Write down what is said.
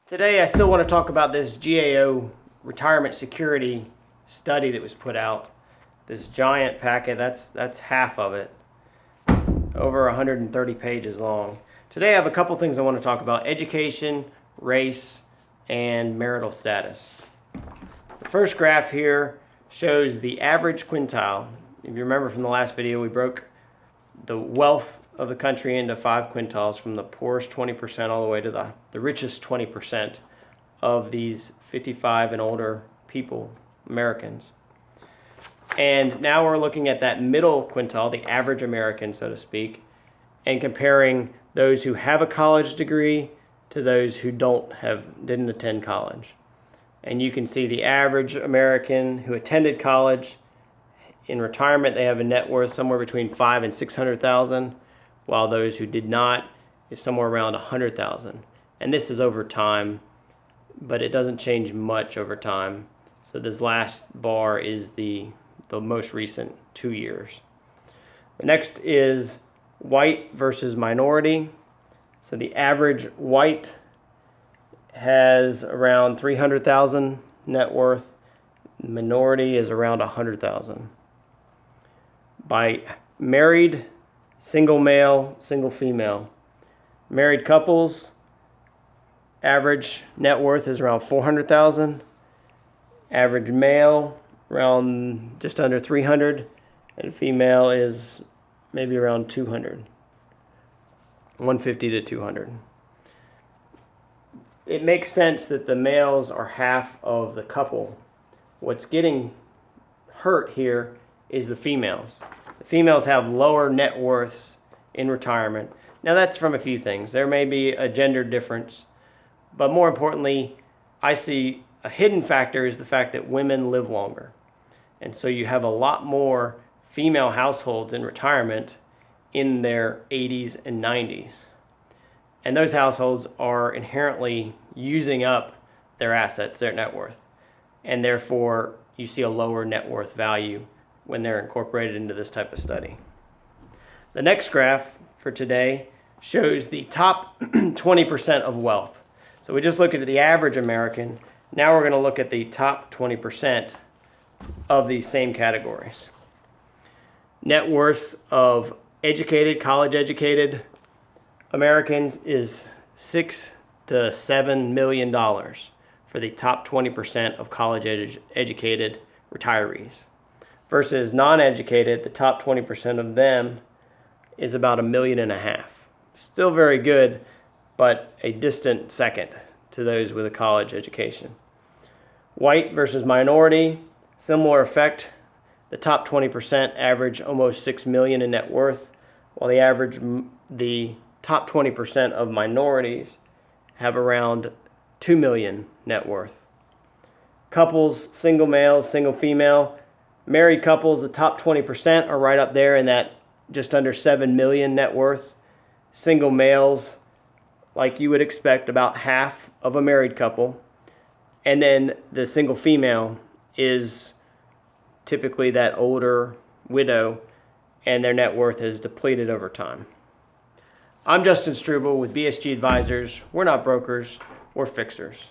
Today I still want to talk about this GAO retirement security study that was put out. This giant packet, that's half of it, over 130 pages long. Today I have a couple things I want to talk about: education, race, and marital status. The first graph here shows the average quintile. If you remember from the last video, we broke the wealth of the country into 5 quintiles, from the poorest 20% all the way to the richest 20% of these 55 and older people, Americans. And now we're looking at that middle quintile, the average American, so to speak, and comparing those who have a college degree to those who didn't attend college. And you can see the average American who attended college, in retirement they have a net worth somewhere between $500,000 and $600,000, while those who did not is somewhere around $100,000. And this is over time, but it doesn't change much over time. So this last bar is the most recent 2 years. The next is white versus minority. So the average white has around $300,000 net worth. Minority is around $100,000. By married, single male, single female. Married couples, average net worth is around $400,000. Average male around just under $300,000, and female is maybe around $200,000, $150,000 to $200,000. It makes sense that the males are half of the couple. What's getting hurt here is the females. The females have lower net worths in retirement. Now that's from a few things. There may be a gender difference, but more importantly, I see a hidden factor is the fact that women live longer. And so you have a lot more female households in retirement in their 80s and 90s. And those households are inherently using up their assets, their net worth. And therefore, you see a lower net worth value when they're incorporated into this type of study. The next graph for today shows the top 20% of wealth. So we just looked at the average American. Now we're going to look at the top 20% of these same categories. Net worth of educated, college-educated Americans is $6 to $7 million for the top 20% of college-educated retirees. Versus non-educated, the top 20% of them is about $1.5 million. Still very good, but a distant second to those with a college education. White versus minority, similar effect. The top 20% average almost $6 million in net worth, while the top 20% of minorities have around $2 million net worth. Couples, single male, single female. Married couples, the top 20% are right up there in that just under $7 million net worth. Single males, like you would expect, about half of a married couple. And then the single female is typically that older widow, and their net worth is depleted over time. I'm Justin Struble with BSG Advisors. We're not brokers, we're fixers.